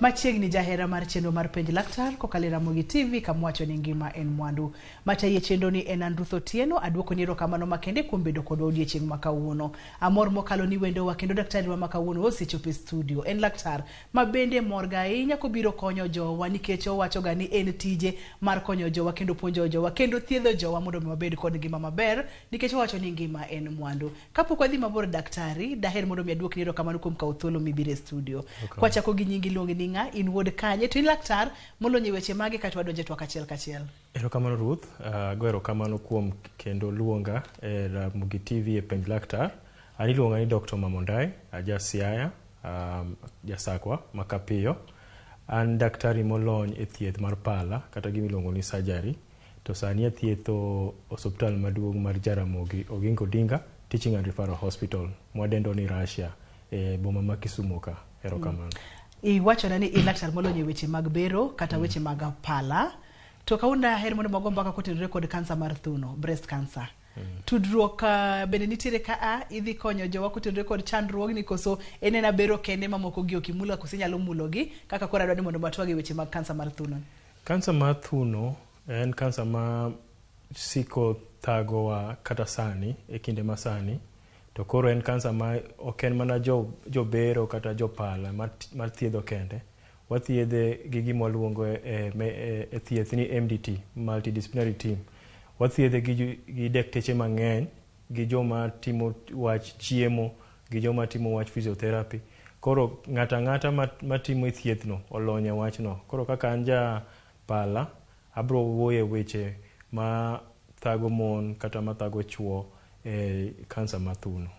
Machiegni jahera mar chenro mar Penj Laktar kokalo Ramogi TV kamwacho ni ngima en mwandu. Mataye chenro ni en Andrutho Tieno aduoko ni erokamano makende kuom bedo kodwa odiochieng' ma kawuono. Amor mokalo ni wendo wa kendo daktari wa makawuono osechopo e studio. En laktar ma bende morga ahinya kobiro konyo jowa nikech owacho ga ni en tije mar konyo jowa kendo puonjo jowa kendo thiedho jowa mondo mabed kod ngima maber nikech owacho ni ngima en mwandu. Kapok wadhi mabor daktari, daher mondo mi aduok ni erokamano kuom kawo thuolo mibiro e studio. Kwachako gi nyingi luongi ni nga in wuod kanye to in laktar molonye weche mage kata wadonje twak achiel kachiel. Erokamano Ruth, gwero kamano kuom kendo luonga e Ramogi TV e Penj Laktar. Ani luonga ni Dr. Mamondai, aja Siaya, jasakwa makapiyo. An daktari molony e thieth mar pala kata gimiluongo ni surgery. To sani athietho osuptal maduong' mar Jaramogi Oginga Odinga Teaching and Referral Hospital mwadendo ni Russia e boma ma Kisumu ka. Erokamano. Iwacho na ni in laktar molonye weche mag bero kata weche mag pala. To kaunda her mondo magomba ka kotenore kod kansa mar thuno, breast cancer. Tudruok bende nitiere ka idhi konyo jowa kotenore kod chandruogni koso enena bero kende mamoko gi okimula koso nyalo mulogi kaka kora dwani mondo batwage weche mag kansa mar thuno. Kansa mar thuno en kansa ma siko thagowa kata sani e kinde ma sani. To koro en kansa ma oken mana jo bero kata jo pala mar thiedho kende. Wathiedhe gi gima waluongo e thieth ni MDT, multidisciplinary team. Wathiedhe gi dakteche mang'eny, gi joma timo wach chiemo, gi joma timo wach physiotherapy. Koro ng'ata matimo e thiethno olonye wachno. Koro kaka an ja pala, abro wuoye weche ma thago mon kata ma thago chuo e kansa mar thuno.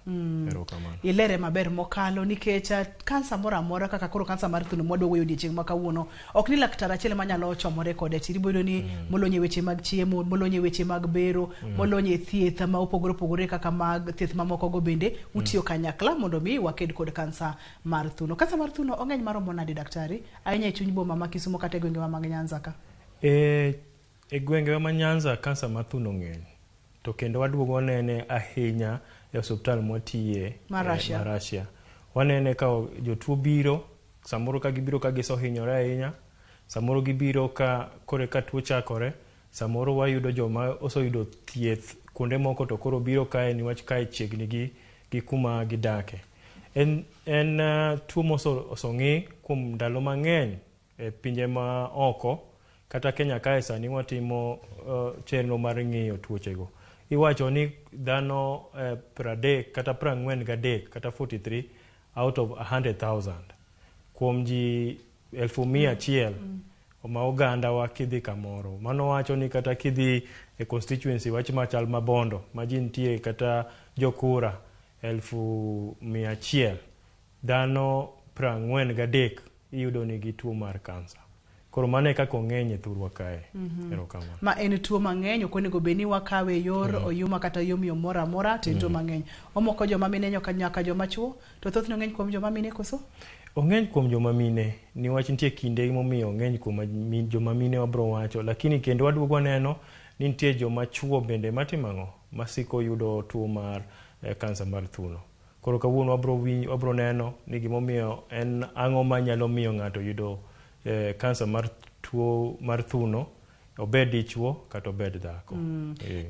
Erokamano. Ilere maber mokalo nikech kansa moro amora kaka koro kansa mar thuno mwadwa wuoyo odiochieng' ma kawuono ok ni laktar achiel manyalo chomore kode tiribodo ni molonye weche mag chiemo, molonye weche mag bero, molonye thieth ma opogore kaka mag thieth mamoko go bende utiyo kanyakla mondo mi waked kod kansa mar thuno. Kansa mar thuno ong'eny maromo nade daktari? Ahinya e chuny boma ma Kisumu kata e gwenge mag Nyanza ka. E gwenge ma Nyanza kansa mar thuno ng'eny. To kendo waduogo nene ahinya e osuptal mwatiye Russia. Wanene ka jotuo biro, samoro ka gibiro ka gisohinyore ahinya, samoro gibiro ka kore ka tuo chakore, samoro wayudo joma osoyudo thieth kuonde moko to koro biro kae niwach kae chiegni gi kuma gidake. En tuo mosong'i kuom ndalo mang'eny e pinje ma oko, kata Kenya kae sani watimo chenro mar ng'iyo tuochego. Iwacho ni dhano 30 kata 43 kata 43 out of 100,000 kuom ji 1,100 ma oganda wa kidhi kamoro. Mano wacho ni kata kidhi e constituency wach machal Mabondo ma ji nitie kata jokura 100,000 dhano 43 iyudo ni gi tuo mar kansa. Koro mane kaka ong'eny e thurwa kae. Erokamano. Ma en tuo mang'eny ok onego bed ni wakawe yor oyuma kata yomyom moro amora to tuo mang'eny. Omoko joma mine nyaka joma chuo to thothne ong'eny kuom joma mine koso? Ong'eny kuom joma mine niwach nitie kinde momiyo ong'eny kuom joma mine wabro wacho, lakini kendo waduogo neno ni nitie joma chuo bende matimo ang'o masiko yudo tuo mar kansa mar thuno. Koro kawuono wabro neno ni gimomiyo en ang'o manyalo miyo ng'ato yudo kansa mar tuo mar thuno, obed dichuo kata obed dhako.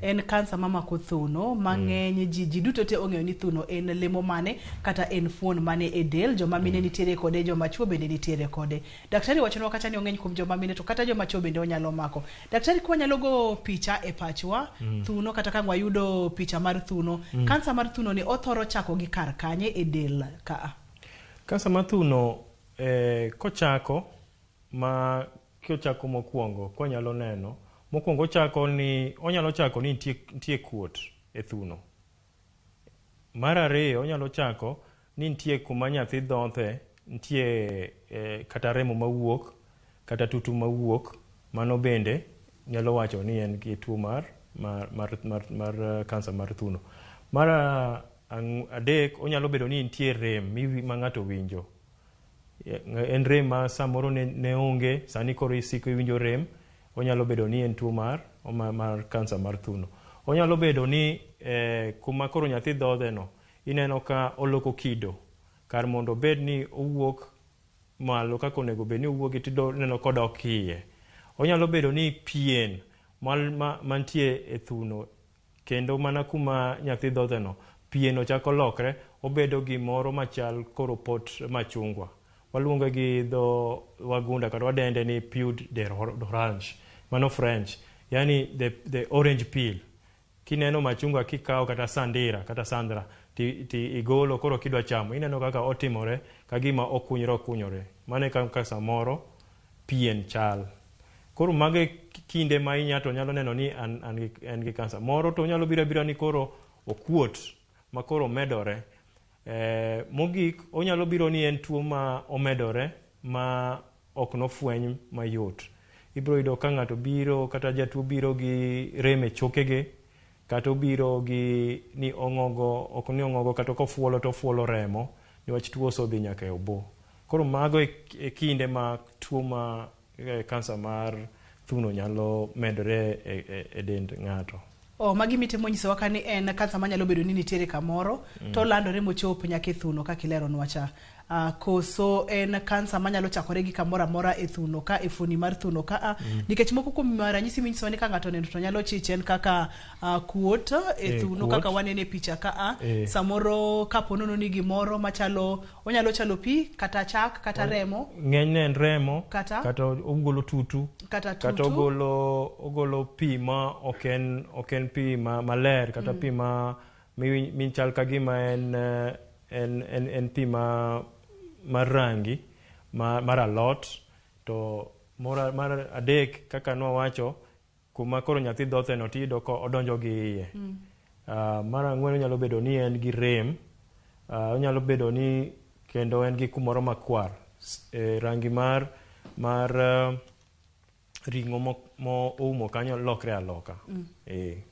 En kansa mamako thuno mang'eny ji duto te ong'eyo ni thuno en lemo mane kata en fuon mane e del. Joma mine nitiere kode, joma chuo bende nitiere kode. Daktari wachonwa kata ni ong'eny kuom joma mine to kata joma chuo bende onyalo mako. Daktari kwa nyalo go picha e pachwa thuno kata ka wayudo picha mar thuno. Kansa mar thuno ni othoro chako gi kar kanye e del ka? Kansa mar thuno kochako mokwongo konyalo neno mokwongo onyalo chako ni nitie kuot e thuno. Mar ariyo onyalo chako ni nitie kuma nyathi dhothe, nitie kata remo mawuok kata tutu mawuok. Mano bende nyalo wacho ni en gi tuo mar kansa mar thuno. Mar adek onyalo bedo ni nitie rem ma ng'ato winjo. En rem ma samoro ne onge, sani koro isiko iwinjo rem. Onyalo bedo ni en tuo mar kansa mar thuno. Onyalo bedo ni kuma koro nyathi dhodhe no ineno ka oloko kido kar mondo bed ni owuok malo kaka onego bed ni owuogi tido neno kodok iye. Onyalo bedo ni pien mantie e thuno kendo mana kuma nyathi dhodheno pien ochako lokre obedo gimoro machal koro pot machungwa. Waluonge gi dho wagunda kata wadende ni peau d'orange, mano French, yani the orange peel. Kineno machungwa kikawo kata sandra ti igolo koro kidwa chamo, ineno kaka otimore kagima okunyore. Mane kaka samoro pien chal. Koro mage kinde ma inyato nyalo neno ni en gi kansa. Moro to nyalo bira ni koro okuot ma koro medore. Mogik onyalo biro ni en tuo ma omedore ma ok nofweny mayot. Ibiro yudo ka ng'ato biro kata jatuo biro gi rem e chokege, kata obiro gi ni ongogo kata kofuolo to fuolo remo niwach tuo osodhi nyaka e obo. Koro mago e kinde ma tuo ma kansa mar thuno nyalo medore e dend ng'ato. Magi mitimo nyisowa ka ni en kansa manyalo bedo ni nitiere kamoro to landore mochop nyaka e thuno kaka ileronwa cha. Koso en kansa manyalo chakore gi kamoro amora e thuno ka e fuoni mar thuno ka nikech moko kuom ranyisi minyisowa ni ka ng'ato neno to nyalo chichen kaka kuot e thuno kaka wanene picha ka samoro kaponono ni gimoro machalo onyalo chalo pi kata chak kata remo. Ng'enyne en remo kata ogolo tutu kata ogolo pi ma ok en pi maler kata pi ma minchal kagima en pi mar rangi mar alot. To mar adek kaka nwawacho kuma koro nyathi dhotheno tiyudo ko odonjo gi iye. Mar ang'wen onyalo bedo ni en gi rem. Onyalo bedo ni kendo en gi kumoro makwar, rangi mar ring'o mo oumo kanyo lokre aloka.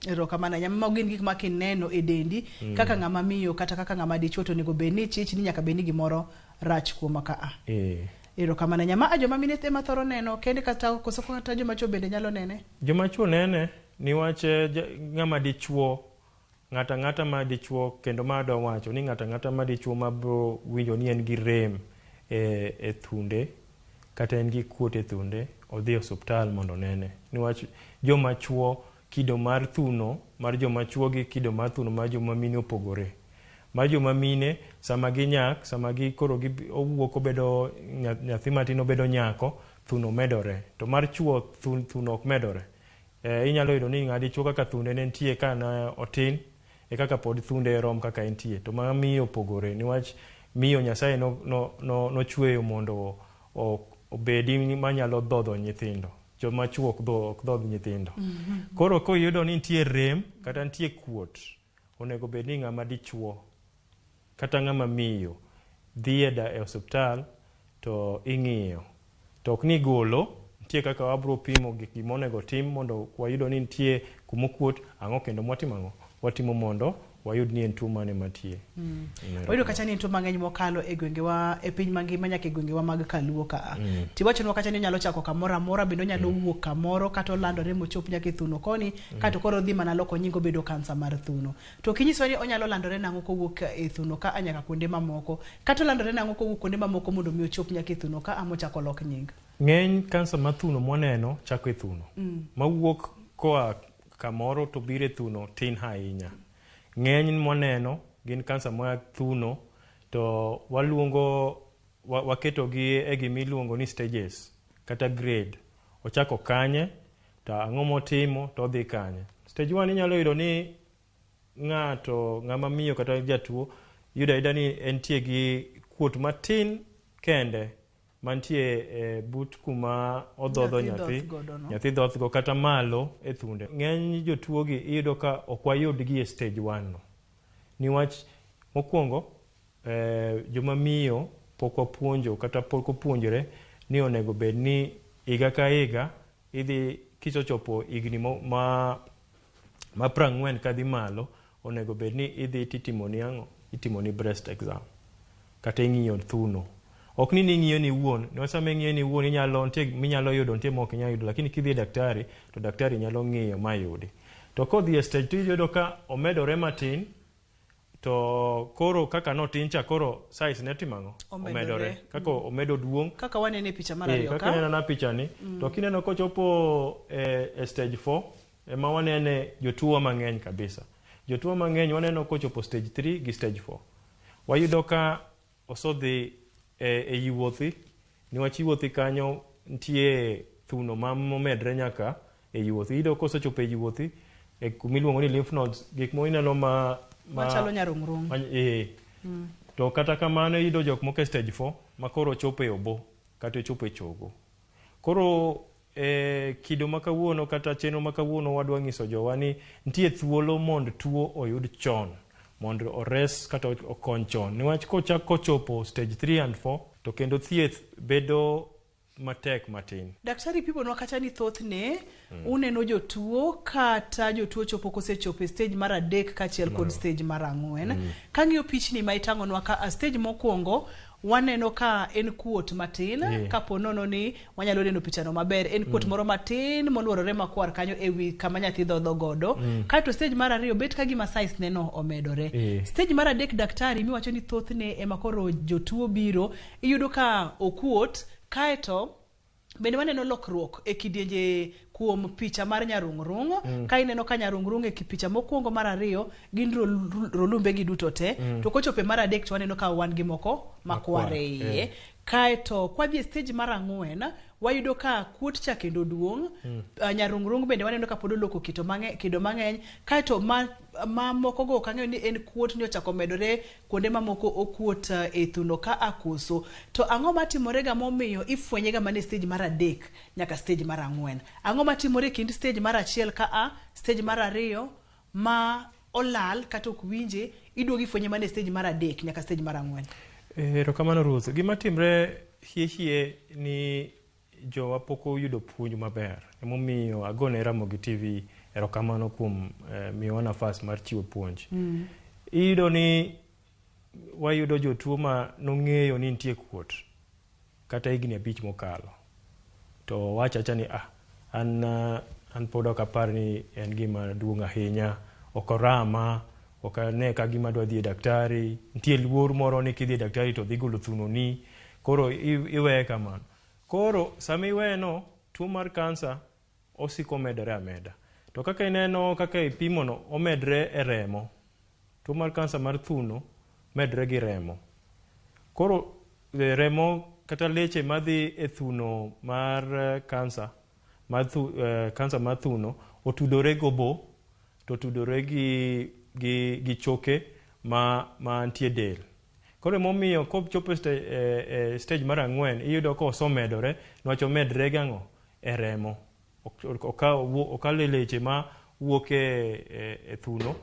Erokamano nyama gin gik ma kineno e dendi kaka ng'ama miyo kata kaka ng'ama dichuo to nego bed ni chich ni nyaka bed ni gimoro rach kuoma ka. Erokamano nyama joma mine ema thoro neno kende kata koso kata joma chuo bende nyalo nene. Joma chuo nene niwach ng'ama dichuo ng'ata ma dichuo kendo ma adwa wacho ni ng'ata ma dichuo ma bro winjo ni en gi rem e thunde kata en gi kuot e thunde odhi osuptal mondo nene. Niwach joma chuo kido mar thuno mar joma chuo gi kido mar thuno mar joma mine opogore. Mar joma mine sama ginyak, sama koro owuok obedo nyathi matin obedo nyako, thuno medore. To mar chuo thuno ok medore. Inyalo yudo ni ng'adi chuo kaka thunde ne nitie ka na otin e kaka pod thunde rom kaka entie. To ma miyo opogore niwach miyo Nyasaye nochweyo mondo obedi manyalo dhodho nyithindo. Joma chuo ok dhodh nyithindo. Koro koyudo ni nitie rem kata nitie kuot, onego bed ni ng'ama dichuo kata ng'ama miyo dhi e osuptal to ing'iyo. To ok ni golo, nitie kaka wabro pimo gik monego tim mondo wayudo ni nitie kumokuot, ang'o kendo mwatimo ang'o? Watimo mondo wayud ni en tuo mane matie. Wayudo kacha ni tuo mang'eny mokalo e gwengewa e piny mangima nyaka e gwengewa mag kaluo ka. Tiwachonwa kacha ni nyalo chako kamoro amora bendo nyalo wuok kamoro kata landore mochop nyaka e thuno koni kata koro dhi mana loko nyingo bedo kansa mar thuno. To kinyiso ni onyalo landore nang'o kowuok e thuno ka nyaka kuonde mamoko kata landore nang'o kowuok kuonde mamoko mondo mi ochop nyaka e thuno ka amochako lok nying. Ng'eny kansa mar thuno moneno chako e thuno. Mawuok koa kamoro to biro e thuno tin ahinya. Ng'eny moneno gin kansa mar thuno to waketogi e gimiluongo ni stages kata grade. Ochako kanye to ang'o motimo to odhi kanye. Stage 1 inyalo yudo ni ng'ama miyo kata jatuo yudo ni entie gi kuot matin kende mantie but kuma odhodho nyathi dhothgo kata malo e thunde. Ng'eny jotuogi iyudo ka ok wayudgi e stage 1 no. Niwach mokwongo joma miyo pok wapuonjo kata pok opuonjore ni onego bed ni higa ka higa idhi kichochopo higni ma 40 kadhi malo onego bed ni idhi titimoni ang'o? Itimoni breast exam kata ing'iyo thuno. Ok ni ing'iyo ni wuon, no sama ing'iyo ni wuon minyalo yudo nitie mok inyalo yudo, lakini kidhi daktari to daktari nyalo ng'iyo mayudi. To kodhi e stage 2 iyudo ka omedore matin to koro kaka notincha koro size ne timango omedore kaka omedo duong kaka wanene picha mar ariyo ka kaka nena na picha ni to kineno kochopo stage 4 ema wanene jotuo mang'eny kabisa. Jotuo mang'eny waneno kochopo stage 3 gi stage 4. Wayudo ka osodhi yiwuothi niwach yiwuothi kanyo nitie thuno momedre nyaka yiwuothi. Iyudo kosechopo yiwuothi kumiluongo ni lymph nodes gik moineno machalo nyarung'rung. To kata kamano iyudo jok moko stage 4 makoro chopo e obo kata chopo e chogo. Koro kido makawuono kata chenro makawuono wadwa nyiso jowa ni nitie thuolo mondo tuo oyud chon mondo ores kata okony chon niwach kochopo stage 3 and 4 to kendo thieth bedo matek matin. Daktari pibonwa kata ni thothne uneno jotuo kata jotuo chopo kosechopo stage mar 3 kachiel kod stage mar 4. Kang'iyo pichni ma itang'onwa ka stage mokwongo waneno ka en kuot matin kapo nono ni wanyalo neno pichano maber en kuot moro matin moluorore makwar kanyo ewi kama nyathi dhodho godo kato stage mar 2 bet ka gima size neno omedore. Stage mar 3 daktari miwacho ni thothne ema koro jotuo biro iyudo ka okuot kaeto bende waneno lokruok e kidienje kuom picha mar nyarung'rung ka ineno ka nyarung'rung e picha mokwongo mar 2 gin rolumbe gi duto te to kochope mar 3 to waneno ka wan gi moko makware iye kaeto kwa dhi stage mar 4 wayudo ka kuot cha kendo duong nyarung'rung bende waneno ka pod oloko kido mang'eny kaeto ma moko go kang'eyo ni en kuot ni ochako medore kuonde mamoko okuot e thuno ka akoso to ang'o matimore ga momiyo ifwenye ga mane stage mar 3 nyaka stage mar 4 ang'o matimore kind stage mar 1 ka stage mar 2 ma olal kata ok winje iduogi fwenye mane stage mar 3 nyaka stage mar 4. Erokamano Ruth. Gima timre hie ni jowa poko yudo puonj maber. Emomiyo agone Ramogi TV erokamano kuom miyowa nafas mar chiwo puonj. Iyudo ni wayudo jotuo ma nong'eyo ni nitie kuot kata higni 5 mokalo. To wachacha ni an pod ok apar ni en gima duong' ahinya okorama okane ka gima dwa dhi daktari nitie luor moro ni kidhi daktari to dhi golo thuno ni koro iweye kamano. Koro sami weno tuo mar kansa osiko medore ameda to kaka ineno kaka ipimono omedre e remo. Tuo mar kansa mar thuno medre gi remo. Koro remo kata leche madhi e thuno mar kansa mar thuno otudore gobo to tudore gi choke ma antie del. Koro momiyo kochopo stage mar 4 iyudo ko osomedore niwach omedre gang'o e remo okale leche ma wuok e thuno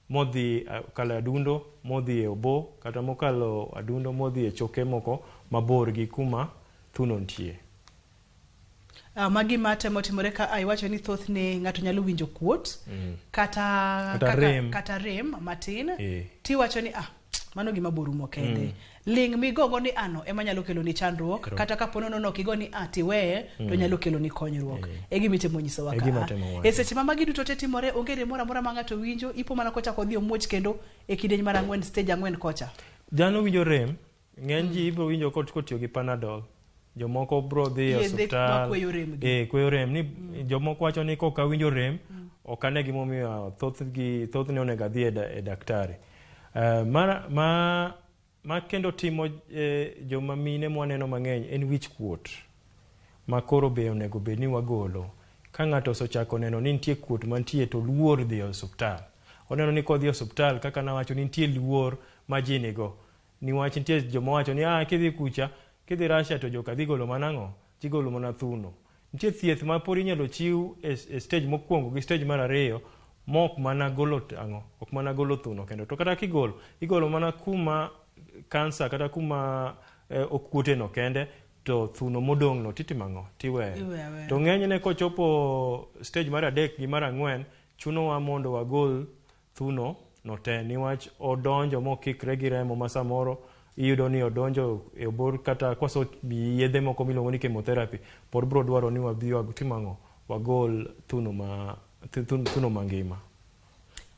modhi kalo adundo modhi e obo kata mokalo adundo modhi e choke moko mabor gi kuma thuno nitie. Magi matemo timore ka iwacho ni thothne ng'ato nyalo winjo kuot kata rem matin tiwacho ni mano gima borumo kende ling migogo ni ano ema nyalo kelo ni chandruok kata kapono no kigo ni tiweye to nyalo kelo ni konyruok e gima itemo nyiso waka e seche ma magi duto te timore onge remora mora ma ng'ato winjo ipo mana kocha kodhi omuoch kendo e kidieny mar 4 stage 4 kocha dhano winjo rem ng'eny ji ibro winjo kotiyo gi panadol jomoko bro dhi e hospital kweyo rem ni jomoko wacho ni koka winjo rem okane gimomiyo thothne onego adhi e daktari. Ma kendo timo joma mine mwaneno mang'eny en wich kuot ma koro be onego bed ni wagolo. Ka ng'ato osechako neno ni nitie kuot mantie to luor dhi e hospital. Oneno ni kodhi e hospital kaka nawacho ni nitie luor ma ji nigo niwach nitie joma wacho ni kidhi kucha kidhi Russia to joka dhi golo manang'o tigolo mana thuno. Nitie thieth ma pori inyalo chiw e stage mokwongo gi stage mar 2 mok mana golo ok mana golo thuno kendo to kata igolo mana kuma kansa kata kuma okuote no kende to thuno modong' no titimang'o tiwe to ng'enyne kochopo stage mar 3 gi mar 4 chunowa mondo wagol thuno no te niwach odonjo mokikre gi remo ma samoro iyudo ni odonjo e obor kata kwaso yedhe moko miluongo ni chemotherapy por bro dwaro ni wadhi timang'o wagol thuno mangima.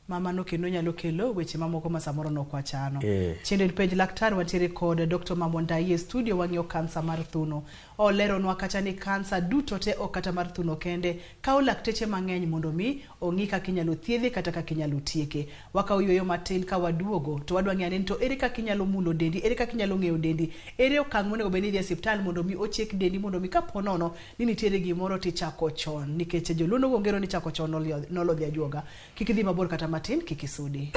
mama no kendo nyalo kelo weche mamoko ma samoro no kwa chano. Chende Penj Laktar wantiere kod Dr. Mamondai e studio wang'io kansa mar thuno. Olero nwa kacha ni kansa duto te okata mar thuno kende kao lakteche mang'eny mondo mi ong'i kaka inyalo thiedhe kata kaka inyalo tieke. Wakao yweyo matin ka waduogo to wadwa ng'eyo ni to ere kaka inyalo mulo dendi, ere kaka inyalo ng'eyo dendi, ere okang' monego bed ni idhi e osiptal mondo mi ochiek dendi mondo mi kapo nono ni nitiere gimoro tichako chon nikech joluno gongero ni chako chon nolodhi ajuoga. Kik idhi mabor kata matin, kik isudi.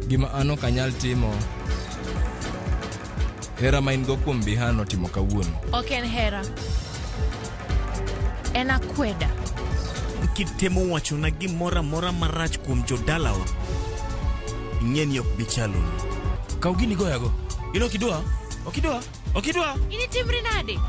Gima ano kanyal timo hera ma in go kuom bihano timo kawuono. Ok en hera, en akweda. Kitemo wacho na gimora mora marach kuom jodalawa, ing'eni ok bichalo. Kau gini goyago. Ino okidwa? Ini timri nade?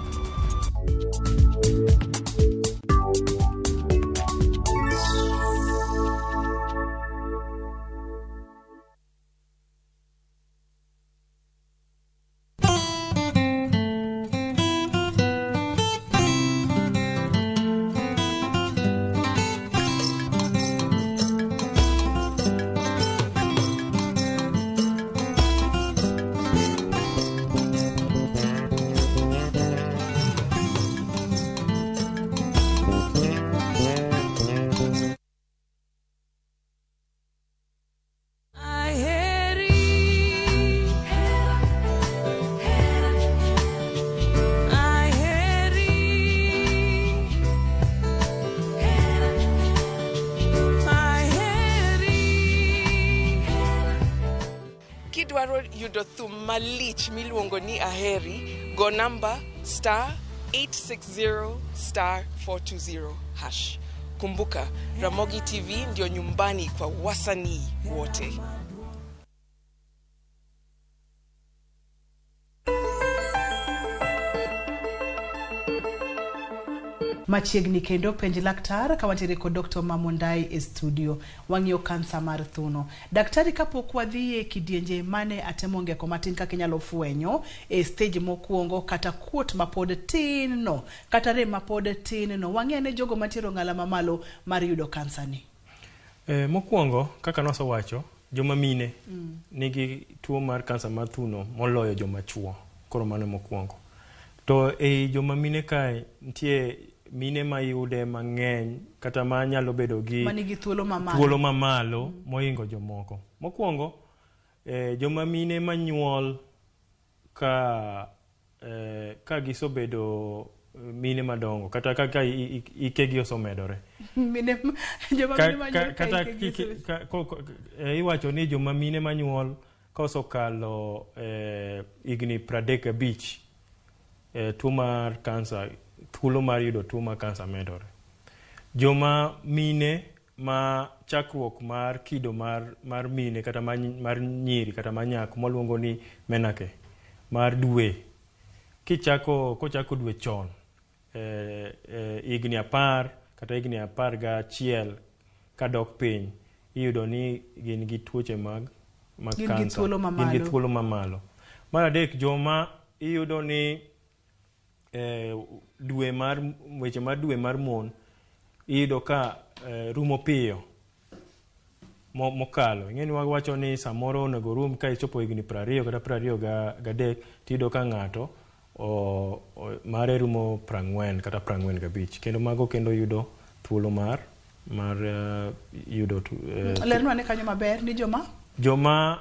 Kidwaro yudo thum malich miluongo ni aheri, go number *860 *420 #. Kumbuka, Ramogi TV ndio nyumbani kwa wasanii wote. Machiegni kendo Penj Laktar kawantiere kod Dr. Mamondai e studio wang'io kansa mar thuno. Daktari kapok wadhie kidienje mane atemo ngeko matin kaka inyalo fwenyo e stage mokuongo kata kuot mapod tin no kata rem mapod tin no wang'e ne jogo matiro ng'ala mamalo mar yudo kansa ni. Mokuongo kaka noso wacho joma mine nigi tuo mar kansa mar thuno moloyo joma chuo. Koro mano mokuongo. To joma mine kae nitie mine ma yude mang'eny kata ma nyalo bedo gi manigi thuolo mamalo moingo jomoko. Mokuongo joma mine manyuol ka gisobedo mine madongo kata kaka ikegi osomedore. Joma mine manyuol kata iwacho ni joma mine manyuol ka osokalo igni 35 tuo mar kansa, thuolo mar yudo tuo mar kansa medore. Joma mine ma chakruok mar kido mar mine kata mar nyiri kata manyako mwaluongo ni menake mar dwe kochako dwe chon igni 10 kata igni 11 kadok piny iyudo ni gin gi tuoche mag kansa, gin gi thuolo mamalo. Mar adek, joma iyudo ni weche mar dwe mar mon iyudo ka rumo piyo mokalo. Ing'eni wawacho ni samoro onego rum ka ichopo higni 20 kata 23 tiyudo ka ng'ato mare rumo 40 kata 45. Kendo mago kendo yudo thuolo mar yudo lernwa ne kanyo maber ni joma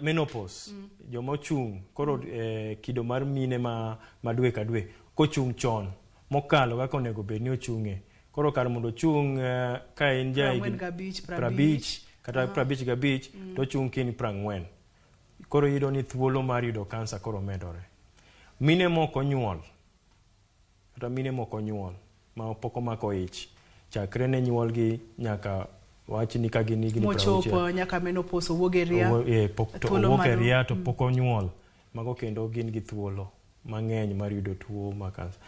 menopause, joma ochung' koro kido mar mine ma dwe ka dwe kochung' chon mokalo kaka onego bed ni ochung'e. Koro kar mondo ochung' ka en ja 50 kata 55 to ochung' kini 40. Koro yudo ni thuolo mar yudo kansa koro medore. Mine moko nyuol ma pok omako ich chakre ne nyuol gi nyaka wachni ka gin higni 60 mochopo nyaka menopause wuogeria to pok onyuol. Mago kendo gin gi thuolo mang'eny mar yudo tuo mar kansa.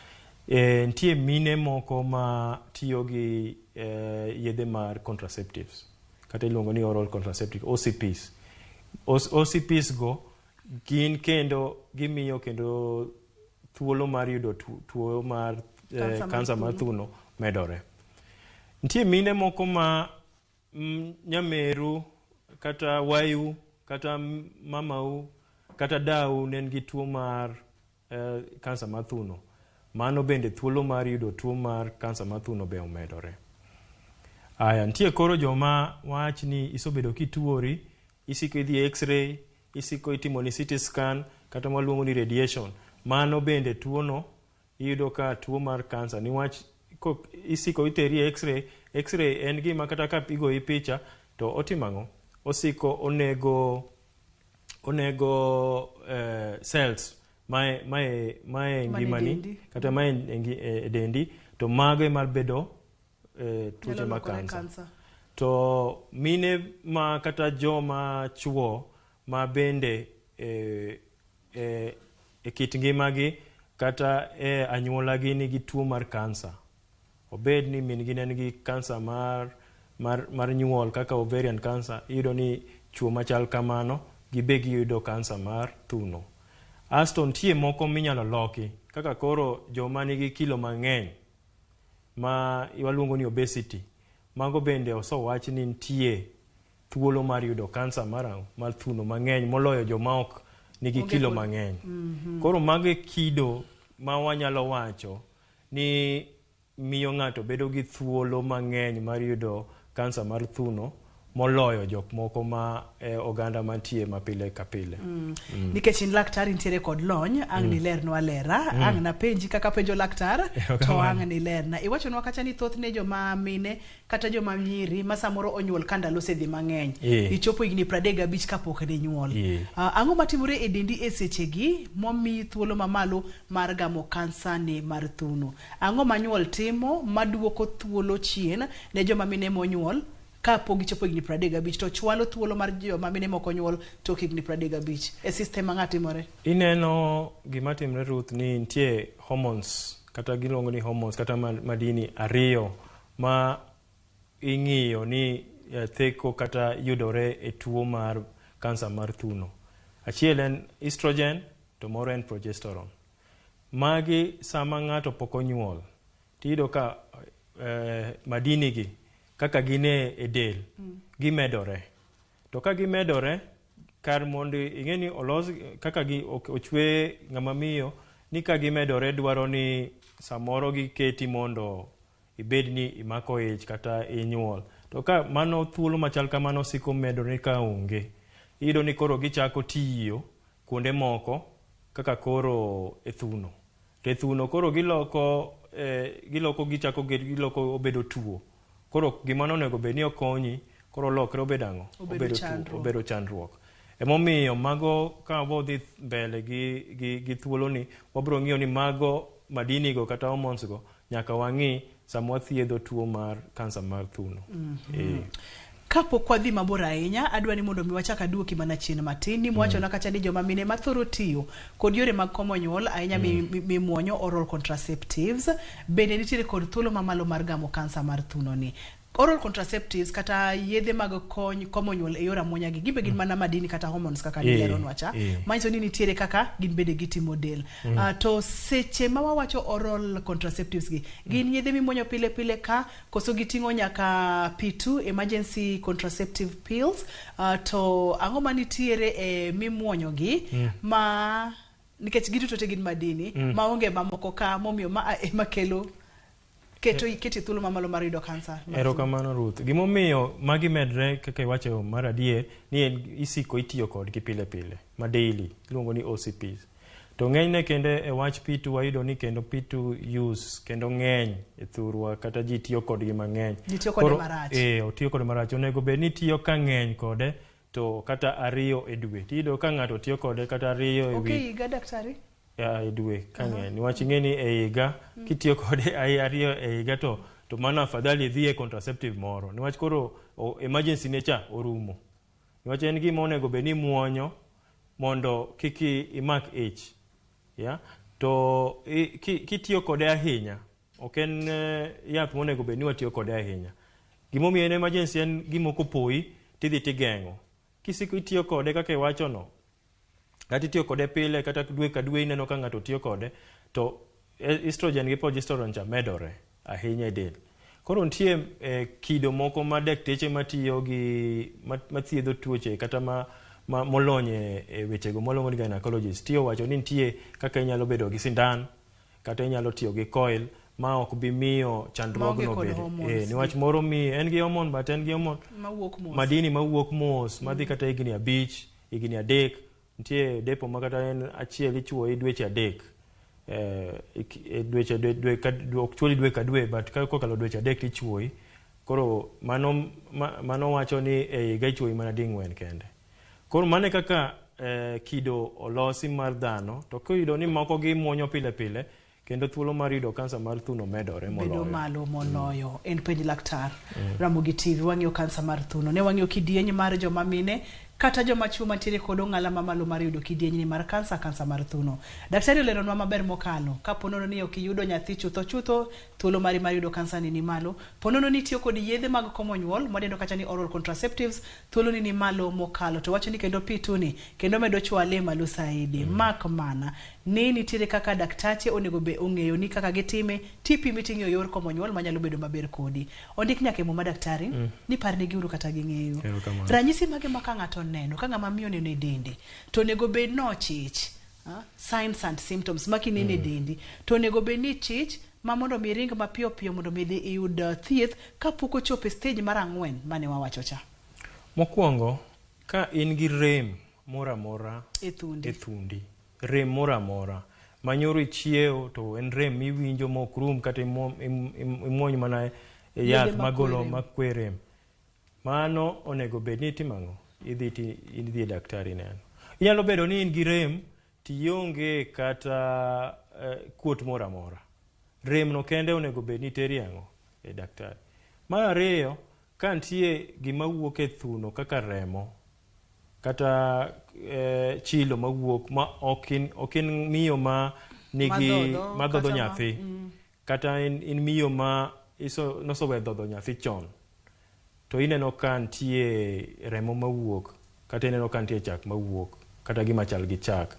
Nitie mine moko ma tiyo gi yedhe mar contraceptives kata iluongo ni oral contraceptive OCPs. OCPs go gin kendo gimiyo kendo thuolo mar yudo tuo mar kansa mar thuno medore. Nitie mine moko ma nyameru kata wayu kata mamau kata dau nen gi tuo mar kansa mar thuno. Mano bende thuolo mar yudo tuo mar kansa mar thuno be omedore. Aya, nitie koro joma wach ni isobedo kituori, isiko idhi x-ray, isiko itimo ni CT scan kata maluongo ni radiation. Mano bende tuono iyudo ka tuo mar kansa niwach isiko iteri x-ray. X-ray en gima kata ka igoyi picha to otimang'o? Osiko onego cells mae ngimani kata mae dendi to mago mar bedo tuoche ma kansa. To mine ma kata joma chuo ma bende e kit ngimagi kata anyuolagi nigi tuo mar kansa. Obed ni min gi nen gi kansa mar nyuol kaka ovarian cancer, iyudo ni chuo machal kamano gibe giyudo kansa mar thuno. Asto nitie moko minyalo loki kaka koro joma nigi kilo mang'eny ma iwaluongo ni obesity. Mago bende osowach ni nitie thuolo mar yudo kansa mar thuno mang'eny moloyo joma ok nigi kilo mang'eny. Koro mago kido ma wanyalo wacho ni miyo ng'ato bedo gi thuolo mang'eny mar yudo kansa mar thuno moloyo jok moko ma oganda mantie mapile ka pile. Nikech in laktar intiere kod lony, ang' ni lernwa lera, ang' na penji kaka penjo laktar, to ang' ni lerna. Iwachonwa kacha ni thothne joma mine kata joma nyiri ma samoro onyuol ka ndalo osedhi mang'eny. Ichopo higni 35 kapok ne nyuol. Ang'o matimore e dendi e sechegi momi thuolo mamalo mar gamo kansa ni mar thuno? Ang'o ma nyuol timo maduoko thuolo chien ne joma mine monyuol ka pogi chopo higni 35 to chwalo thuolo mar joma mine moko nyuol tok higni 35 e system ang'a timore? Ineno gima timre Ruth ni nitie hormones kata giluongo ni hormones kata madini ariyo ma ing'iyo ni theko kata yudore e tuo mar kansa mar thuno. Achiel en estrogen to moro en progesterone. Magi sama ng'ato pok onyuol tiyudo ka madini gi kaka gine e del gimedore. To ka gimedore kar mondo ing'eni olos kaka ochwe ng'ama miyo ni ka gimedore dwaro ni samoro giketi mondo ibed ni imako ich kata inyuol. To ka mano thuolo machal kamano siko medore ka onge, iyudo ni koro gichako tiyo kuonde moko kaka koro e thuno. To e thuno koro giloko obedo tuo. Koro gimano onego bed ni okonyi koro lokre obedo ang'o? Obedo chandruok. Emomiyo mago ka wadhi mbele gi thuolo ni wabro ng'iyo ni mago madini go kata hormones go nyaka wang'i sama wathiedho tuo mar kansa mar thuno. Kapok wadhi mabor ahinya, adwa ni mondo mi wachak aduoki mana chien matin ni mwachona kacha ni joma mine mathoro tiyo kod yore mag komo nyuol ahinya mimuonyo oral contraceptives bende nitiere kod thuolo mamalo mar gamo kansa mar thuno ni. Oral contraceptives kata yedhe mag komo nyuol e yor amuonya gi gibe gin mana madini kata hormones kaka nileron wacha manyiso ni nitiere kaka gin bende gitimo del. To seche ma wawacho oral contraceptives gi gin yedhe mimuonyo pile pile ka koso giting'o nyaka P2 emergency contraceptive pills. To ang'o ma nitiere e mimuonyo gi ma nikech giduto te gin madini maonge mamoko ka momiyo ma kelo keti thuolo mamalo mar yudo kansa. Erokamano Ruth. Gimomiyo magi medre kaka iwacho mar adie ni isiko itiyo kodgi pile pile ma daily iluongo ni OCPs. To ng'enyne kendo e wach P2 wayudo ni kendo P2 use kendo ng'eny e thurwa kata ji tiyo kodgi mang'eny. Tiyo kode marach. Otiyo kode marach. Onego bed ni tiyo ka ng'eny kode to kata 2 e dwe. Tiyudo ka ng'ato tiyo kode kata 2 e wi. Okay, ga daktari. E dwe ka ng'eny. Niwach ing'eni e higa kitiyo kode 2 e higa to mano afadhali dhi e contraceptive moro. Niwach koro emergency nature orumo. Niwach en gima onego bed ni muonyo mondo kiki imak ich. to kitiyo kode ahinya ok en yath monego bed ni watiyo kode ahinya. Gimomiyo en emergency en gimoko poi tidhi tigeng'o. Kisiko itiyo kode kaka iwachono, kata itiyo kode pile kata dwe ka dwe ineno ka ng'ato tiyo kode, to estrogen gi progesterone cha medore ahinya e del. Koro nitie kido moko ma dakteche matiyo gi mathiedho tuoche kata molonye e wechego molongo ni gynecologist tiyo wacho ni nitie kaka inyalo bedo gi sindan kata inyalo tiyo gi coil ma ok bi miyo chandruogno bedo. Niwach moro mi en gi hormone but en gi hormone madini mawuok mos madhi kata higni 5, higni 3. Nitie depo ma kata en achiel ichuoyi dweche 3. Dweche ok chuoli dwe ka dwe but kokalo dweche 3 tichuoyi. Koro mano wacho ni e higa ichuoyi mana ding'wen kende. Koro mane kaka kido olosi mar dhano, to kiyudo ni moko gi muonyo pile pile, kendo thuolo mar yudo kansa mar thuno medore moloyo. Bedo malo moloyo. En penj laktar. Ramogi TV wang'iyo kansa mar thuno. Ne wang'iyo kidieny mar joma mine kata joma chuo mantiere kod ong'ala mamalo mar yudo kidieny mar kansa mar thuno. Daktari oleronwa maber mokalo. Ka ponono ni ok iyudo nyathi chutho, thuolo mari mar yudo kansa ni malo. Ponono ni tiyo kod yedhe mag komo nyuol, modendo kata ni oral contraceptives, thuolo ni malo mokalo. To wacho ni kendo pituni, kendo medo chwale malo saidi. Mak mana ni nitiere kaka daktache onego be ong'eyo ni kaka gitime tipi miting'o yor komo nyuol manyalo bedo maber kodi. Ondik nyaka mo daktari ni parne gi uru kata ging'eyo. Ranyisi mage maka ng'ato neno ka ng'ama miyo neno e dende to nego bed no chich, signs and symptoms makinene dendi to nego bed ni chich ma mondo mi ring mapiyo piyo mondo mi yud thieth kapok ochopo stage mar 4 mane wawacho cha. Mokwongo ka in gi rem mora mora e thundi, rem mora mora manyoro ichiew to en rem miwinjo mokrum kata imuony mana yath magolo makwerem, mano onego bed ni timang'o idhi daktari neno. Inyalo bedo ni in gi rem tionge kata kuot mora mora, rem no kende onego bed ni teri ang'o e daktari. Mar ariyo, ka nitie gima wuok e thuno kaka remo kata chilo mawuok ma ok in miyo ma nigi madhodho nyathi kata in miyo ma nosowe dhodho nyathi chon, to ineno ka nitie remo mawuok kata ineno ka nitie chak mawuok kata gima chal gi chak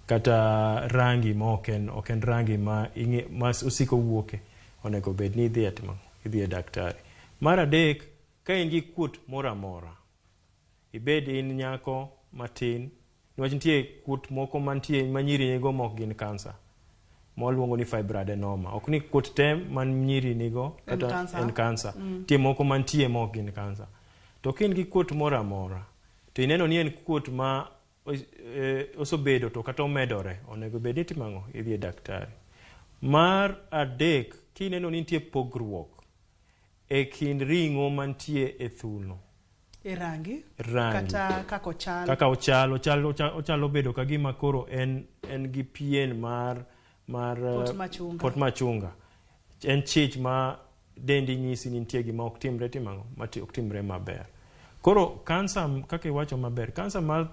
kata rangi ma ok en rangi ma osiko wuoke, onego bed ni idhi e daktari. Mar adek, ka in gi kuot mora mora, ibed in nyako matin, niwach nitie kuot moko mantie manyiri nigo mok gin kansa, mwaluongo ni fibroadenoma. Ok ni kuot te man nyiri nigo kata en kansa. Tie moko mantie mok gin kansa. To kin gi kuot mora mora, to ineno ni en kuot ma osebedo to kata omedore, onego bed ni timang'o idhi e daktari. Mar adek, kineno ni nitie pogruok e kind ring'o mantie e thuno, e rangi kata kaka ochalo bedo ka gima koro en gi pien mar pot machunga. En chich ma dendi nyisi ni nitie gima ok timre timang'o ok timre maber. Koro kansa kaka iwacho maber, kansa mar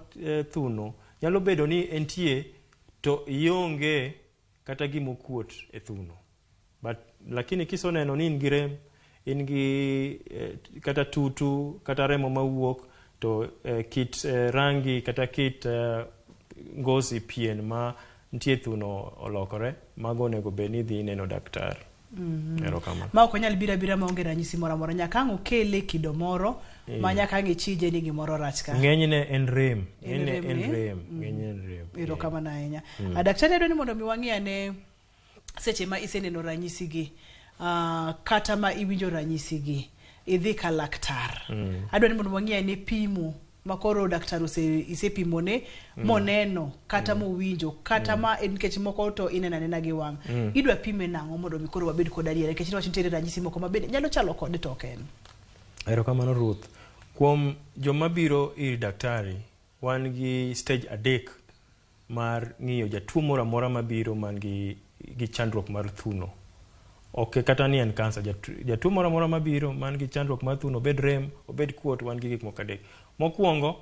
thuno nyalo bedo ni entie to ionge kata gima okuot e thuno, lakini kisoneno ni in gi rem, in gi kata tutu kata remo mawuok, to kit rangi kata kit ngozi pien ma nitie thuno olokore, mago onego bed ni dhi neno daktari. Ma ok nyal bira maonge ranyisi moro amora, nyaka ang' okele kido moro ma nyaka ang' ichije ni gimoro rach ka. Ng'enyne en rem. Ero kama na ahinya. Daktari adwa ni mondo mi wang'iya ne seche ma iseneno ranyisi gi, kata ma iwinjo ranyisi gi, idhi ka laktar. Adwa ni mondo wang'iya ne pimo makoro daktari isepimone moneno kata mowinjo kata ma nikech moko to inena gi wang'. Idwa pime nang'o mondo mi koro wabed kod adiera, nikech niwacho nitie ranyisi moko mabende nyalo chalo kode to ok en. Erokamano Ruth. Kuom joma biro ir daktari, wan gi stage 3 mar ng'iyo jatuo moro amora mabiro man gi chandruok mar thuno. Ok kata ni en kansa, jatuo moro amora mabiro man gi chandruok mar thuno, obed rem, obed kuot, wan gi gik moko adek. Mokwongo,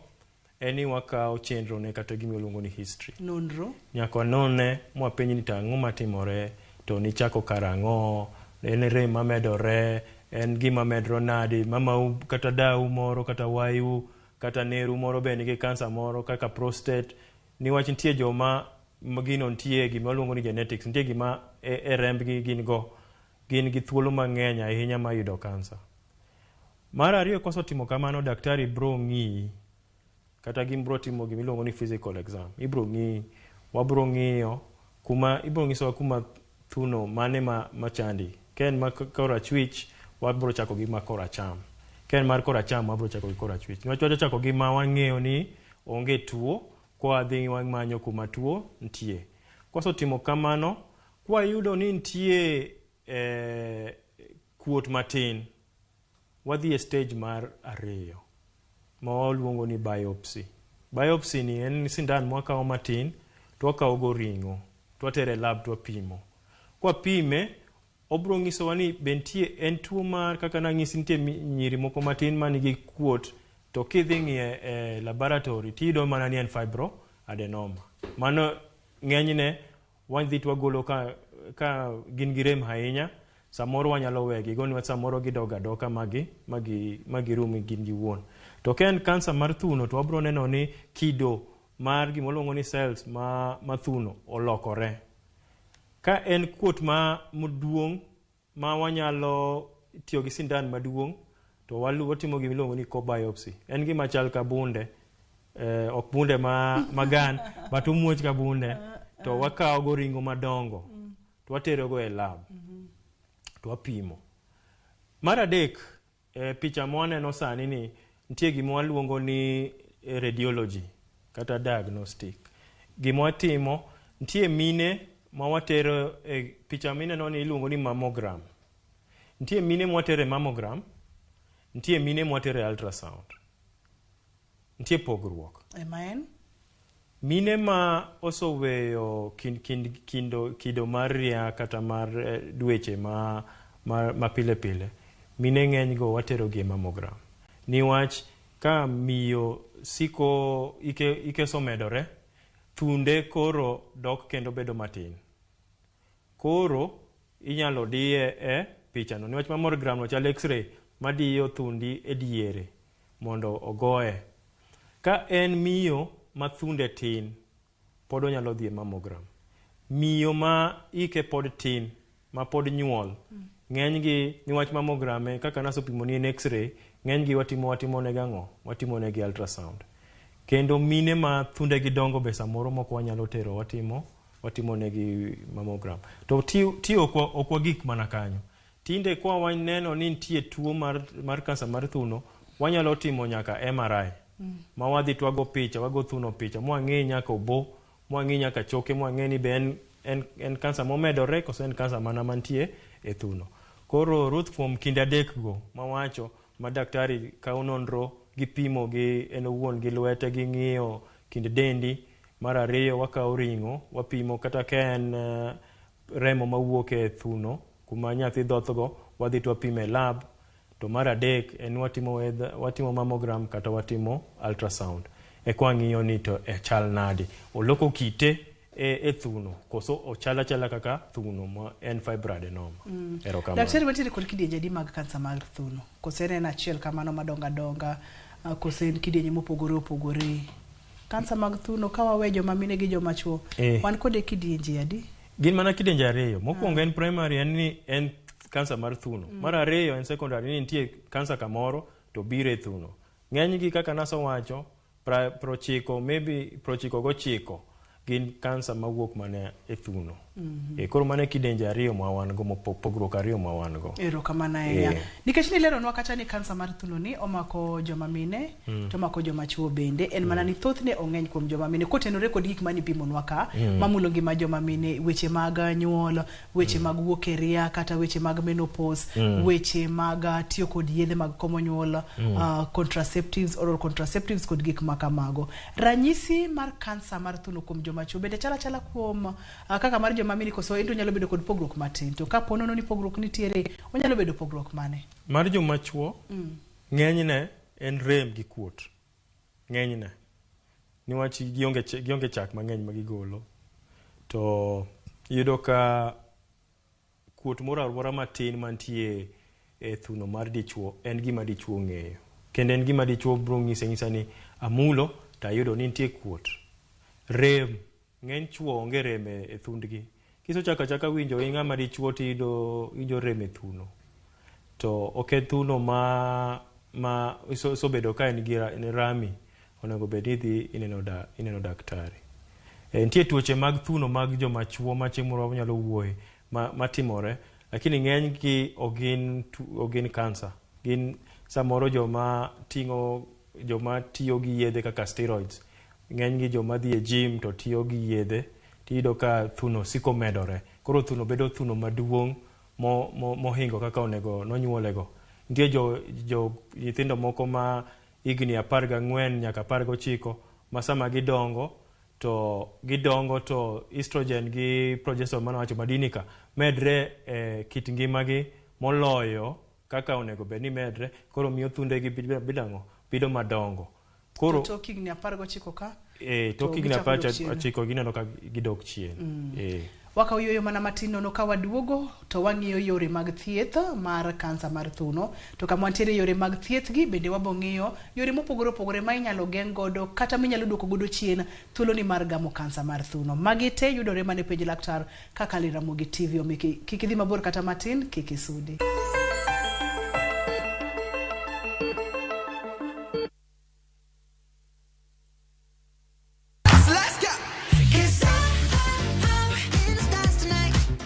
eni wakao chenro ne kata gimi luongo ni history. Nonro. Nyaka none mwapenji ni tang'o matimore to ni chako karang'o, en rem mamedore, en gima medro nadi, mamau kata dau moro kata wayu kata neru moro be nigi kansa moro kaka prostate. Niwach nitie joma gino nitie gima luongo ni genetics, nitie gima e rembgi gin gi thuolo mang'eny ahinya ma yudo kansa. Mar ariyo kosotimo kamano daktari bro ng'i kata gimbro timo gima iluongo ni physical exam. Ibro ng'i, wabro ng'iyo kuma ibro nyisowa kuma thuno mane machandi. Ken ma korachwich wabro chako gi ma koracham. Ken mar koracham wabro chako gi korachwich. Niwach wachako gi ma wang'eyo ni onge tuo kwa dhi wamanyo kuma tuo nitie. Kosotimo kamano kwa yudo ni nitie kuot matin, wadhi e stage mar ariyo ma waluongo ni biopsy. Biopsy ni en sindan mwakawo matin to wakawo go ring'o to watere lab to wapimo. Kwa pime obro ng'isowa ni bentie en tuo mar kaka nang'isi nitie nyiri moko matin manigi kuot to kidhi ng'iye laboratory tido mana ni en fibroadenoma. Mano ng'enyne wadhi to wagolo ka gin gi rem ahinya, samoro wanyalo wegi go niwach samoro gidoga adoka magi rumi gin giwuon. To ken kansa mar thuno to wabro neno ni kido mar gimoluongo ni cells ma thuno olokore. Ka en kuot maduong' ma wanyalo tiyo gi sindan maduong' to watimo gimiluongo ni co-biopsy. En gima chal ka bunde, ok bunde magan, but omuoch ka bunde, to wakawo go ring'o madongo to watero go e lab to wapimo. Mar adek, picha mwaneno sani ni nitie gima waluongo ni radiology kata diagnostic. Gima watimo, nitie mine ma watero picha mineno ni iluongo ni mammogram. Nitie mine mwatero mammogram, nitie mine mwatero ultrasound. Nitie pogruok. Amen. Mine ma osoweyo kido mar ria kata mar dweche ma pile pile, mine ng'eny go watero gi mammogram. Niwach ka miyo siko ike somedore, thunde koro dok kendo bedo matin. Koro inyalo diye e picha no. Niwach mammogram no chal x-ray madiyo thundi e diere mondo ogoye. Ka en miyo ma thunde tin, pod onyalo dhi e mammogram. Miyo ma ike pod tin, ma pod nyuol, ng'eny gi niwach mammogram kaka nasopimo ni en x-ray, ng'eny gi watimo negi ang'o? Watimo negi ultrasound. Kendo mine ma thunde gi dongo be samoro moko wanyalo tero watimo negi mammogram. To ti okwa gik mana kanyo. Tinde kwa waneno ni nitie tuo mar kansa mar thuno, wanyalo timo nyaka MRI. Ma wadhi to wago picha, wago thuno picha, mwang'e nyaka obo, mwang'e nyaka choke, mwang'e ni be en kansa momedore koso en kansa mana mantie e thuno. Koro ruth kuom kinde adek go mawacho ma daktari kawo nonro gipimo gi en owuon gi lwete gi ng'iyo kind dendi. Mar ariyo wakawo ring'o wapimo kata ka en remo mawuok e thuno kuma nyathi dhothgo, wadhi to wapime lab. To mar adek en watimo mammogram kata watimo ultrasound. Kwa ng'iyo ni to chal nadi, oloko kite e thuno koso ochala kaka thuno ma en fibroadenoma. Daktari watiere kod kidienje di mag kansa mar thuno. Koso en achiel kamano madonga koso en kidienje mopogore opogore. Kansa mag thuno ka wawe joma mine gi joma chuo, wan kode kidienje adi? Gin mana kidienje ariyo. Mokwongo en primary en kansa mar thuno. Mar ariyo en secondary ni nitie kansa kamoro to biro e thuno. Ng'eny gi kaka naso wacho, prochiko gochiko gin kansa mawuok mana e thuno. Koro mana kidienje ariyo ma wan go, pogruok ariyo ma wan go. Erokamano ahinya. Nikech ni leronwa kata ni kansa mar thuno ni omako joma mine, to omako joma chuo bende. En mana ni thothne ong'eny kuom joma mine. Kotenore kod gik mani pimonwa ka, mamulo ngima joma mine, weche mag nyuol, weche mag wuok e ria kata weche mag menopause, weche mag tiyo kod yedhe mag komo nyuol, contraceptives, oral contraceptives kod gik makamago. Ranyisi mar kansa mar thuno kuom joma chuo bende chala kuom kaka mar joma mine, koso ento nyalo bedo kod pogruok matin. To ka ponono ni pogruok nitiere, onyalo bedo pogruok mane? Mar joma chuo ng'enyne en rem gi kuot. Ng'enyne niwach gionge chak mang'eny magigolo. To yudo ka kuot moro matin mantie e thuno mar dichuo en gima dichuo ng'eyo. Kendo en gima dichuo bro ng'isa ni amulo to ayudo ni nitie kuot. Rem, ng'eny chuo onge rem e thundgi. Kisochaka winjo i ng'ama dichuo tido rem e thuno. To ok thuno ma bedo ka en gi rami, onego bed ni dhi ineno daktari. Nitie tuoche mag thuno mag joma chuo ma chieng' moro nyalo wuoye matimore, lakini ng'eny gi ogin kansa. Gin samoro joma tiyo gi yedhe kaka steroids. Ng'eny gi joma dhi e gym to tiyo gi yedhe, tiyudo ka thuno siko medore. Koro thuno bedo thuno maduong' mohingo kaka onego nonyuolego. Nitie nyithindo moko ma higni 14 nyaka 19 ma sama gidongo to estrogen gi progesterone manawacho madinika medre kit ngimagi moloyo kaka onego bed ni medre, koro miyo thundegi bedo madongo. Koro to higni 19 ka? To higni 19 gineno ka gidok chien. Wakawuoyo mana matin nono ka waduogo to wang'iyo yore mag thieth mar kansa mar thuno. To kama wantiere yore mag thieth gi bende wabong'iyo yore mopogore ma inyalo geng' godo kata minyalo duoko godo chien thuoloni mar gamo kansa mar thuno. Magi te yudore mana e Penj Laktar kaka Ramogi TV. Kik idhi mabor kata matin, kik isudi.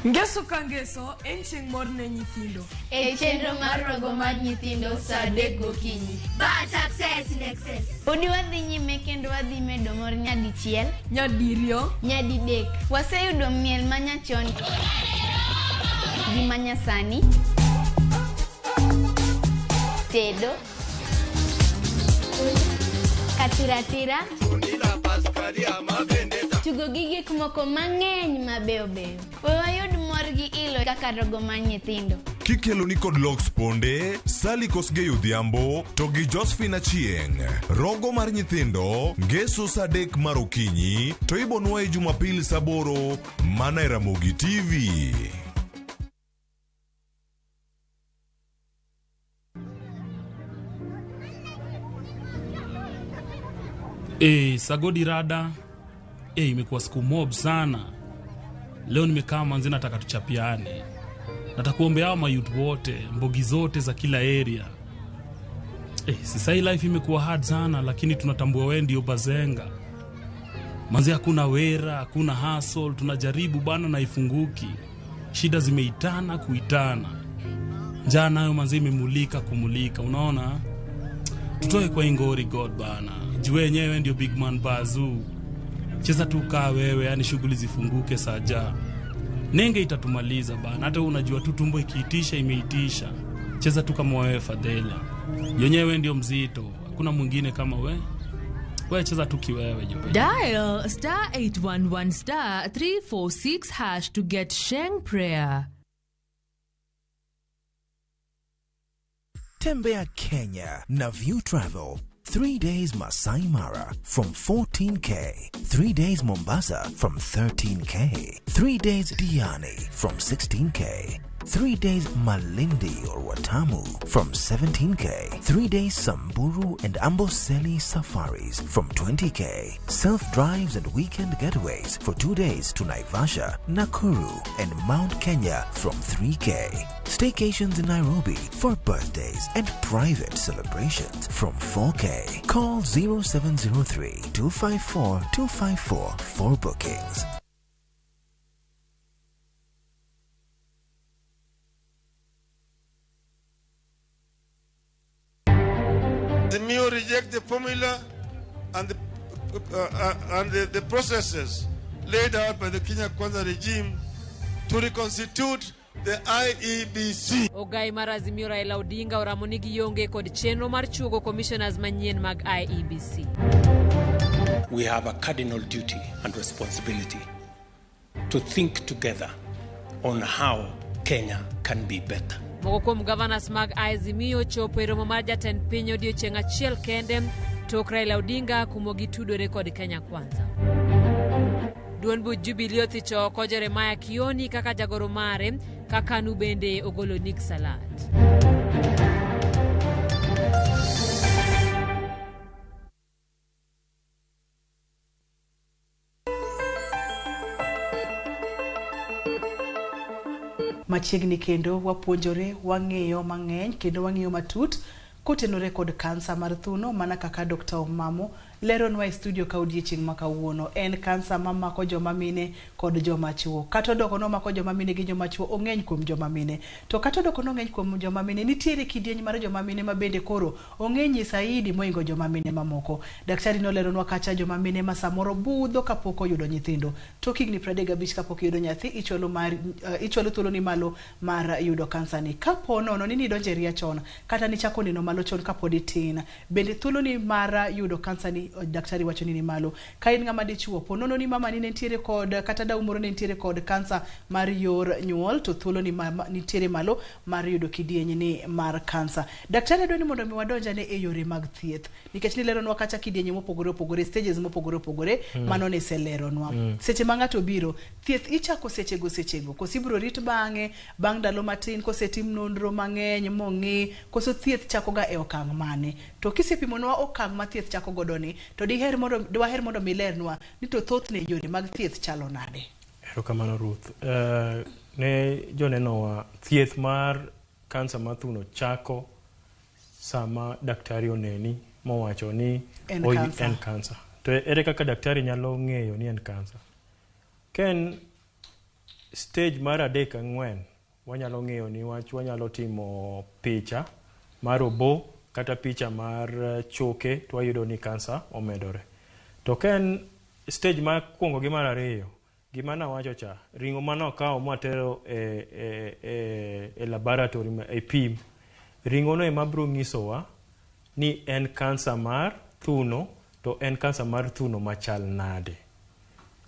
Ngeso ka ngeso en chieng' mor ne nyithindo. E chenro mar rogo mar nyithindo sa 3 gokinyi. But success in excess. Podi wadhi nyime kendo wadhi medo mor nyadichiel, nyadiriyo, nyadidek. Waseyudo miel manyachon gi manyasani, tedo, katiratira, tugo gi gik moko mang'eny mabeyo beyo. Wayud mor gi ilo kaka rogo mar nyithindo. Kikelo ni kod Lok Sponde, Sally Kosgei Odhiambo, to gi Josephine Achieng'. Rogo mar nyithindo, ngeso sa 3 mar okinyi, to ibonwa e Jumapil sa 8 mana e Ramogi TV. Sagodi rada. Imekuwa siku mob sana. Leo nimekaa manzi nataka tuchapiane. Natakuombea hawa mayouth wote, mbogi zote za kila area. Sasa hii life imekuwa hard sana, lakini tunatambua wewe ndio bazenga. Manzi hakuna wera, hakuna hustle, tunajaribu bana na ifunguki. Shida zimeitana kuitana. Njaa nayo manzi imemulika kumulika, unaona? Tutoe kwa ingori God bana. Juu wenyewe ndio big man bazoo. Cheza tu kaa wewe, yani shughuli zifunguke saja. Nenge itatumaliza bana. Hata unajua tu tumbo ikiitisha imeitisha. Cheza tu kama wewe Fadela. Yenyewe ndio mzito. Hakuna mwingine kama wewe. Wewe cheza tu kiwewe jope. Dial *811*346# to get Sheng Prayer. Tembea Kenya na View Travel. 3 days Masai Mara from 14K. 3 days Mombasa from 13K. 3 days Diani from 16K. 3 days Malindi or Watamu from 17K. 3 days Samburu and Amboseli safaris from 20K. Self-drives and weekend getaways for 2 days to Naivasha, Nakuru and Mount Kenya from 3K. Staycations in Nairobi for birthdays and private celebrations from 4K. Call 0703-254-254 for bookings. The Mio reject the formula and the processes laid out by the Kenya Kwanza regime to reconstitute the IEBC. Ogai marazimio Raila Odinga oramonigi yonge kod chenro mar chugo commissioners manyien mag IEBC. We have a cardinal duty and responsibility to think together on how Kenya can be better. Moko kuom governors mag Azimio chopo e romo mar jatend piny odiechieng' achiel kende tok Raila Odinga kumogi tudore kod Kenya Kwanza. Duon bu Jubilee othicho ko Jeremiah Kioni kaka jagoro mare kaka nubende ogolo Nick Salat. Machiegni kendo wapuonjore wang'eyo mang'eny kendo wang'eyo matut kotenore kod kansa mar thuno mana kaka Dr. Omamo leronwa e studio ka odiechieng' ma kawuono. En kansa mamako joma mine kod joma chuo. Kata odoko no mako joma mine gi joma chuo ong'eny kuom joma mine. To kata odoko no ng'eny kuom joma mine nitiere kidieny mar joma mine ma bende koro ong'eny saidi moingo joma mine mamoko. Daktari no leronwa kacha joma mine ma samoro budho kapok oyudo nyithindo. Tok higni 35 kapok yudo nyathi ichwalo thuolo ni malo mar yudo kansa ni. Kapo nono ni donje ria chon kata ni chako neno malo chon kapod itin. Bende thuolo ni mar yudo kansa ni daktari wacho ni malo. Ka in ng'ama dichuo po nono ni mama ni nitiere kod kata dau moro nitiere kod kansa mar yor nyuol to thuolo ni nitiere malo mar yudo kidieny ni mar kansa. Daktari dwani mondo mi wadonjane e yore mag thieth nikech ni leronwa kacha kidieny mopogore opogore, stages mopogore opogore mano ne seleronwa. Seche ma ng'ato biro thieth ichako sechego kosibro rit bang' ndalo matin kosetim nonro mang'eny mong'i koso thieth chako ga e okang' mane. To kisepimonwa okang' ma thieth chako godo ni to dwaher mondo milernwa ni to thothne yore mag thieth chalo nade. Erokamano Ruth. Ne jonenowa thieth mar kansa mar thuno chako sama daktari oneni mowacho ni en kansa. To ere kaka daktari nyalo ng'eyo ni en kansa? Ken stage mar 3-4 wanyalo ng'eyo ni wanyalo timo picha mar obo kata picha mar choke to wayudo ni kansa omedore. To ken stage mar kuongo gi mar 2 gima nawacho cha ringo mano kawo matero e laboratory e pim ringo no ema bro nyisowa ni en kansa mar thuno to en kansa mar thuno machal nade.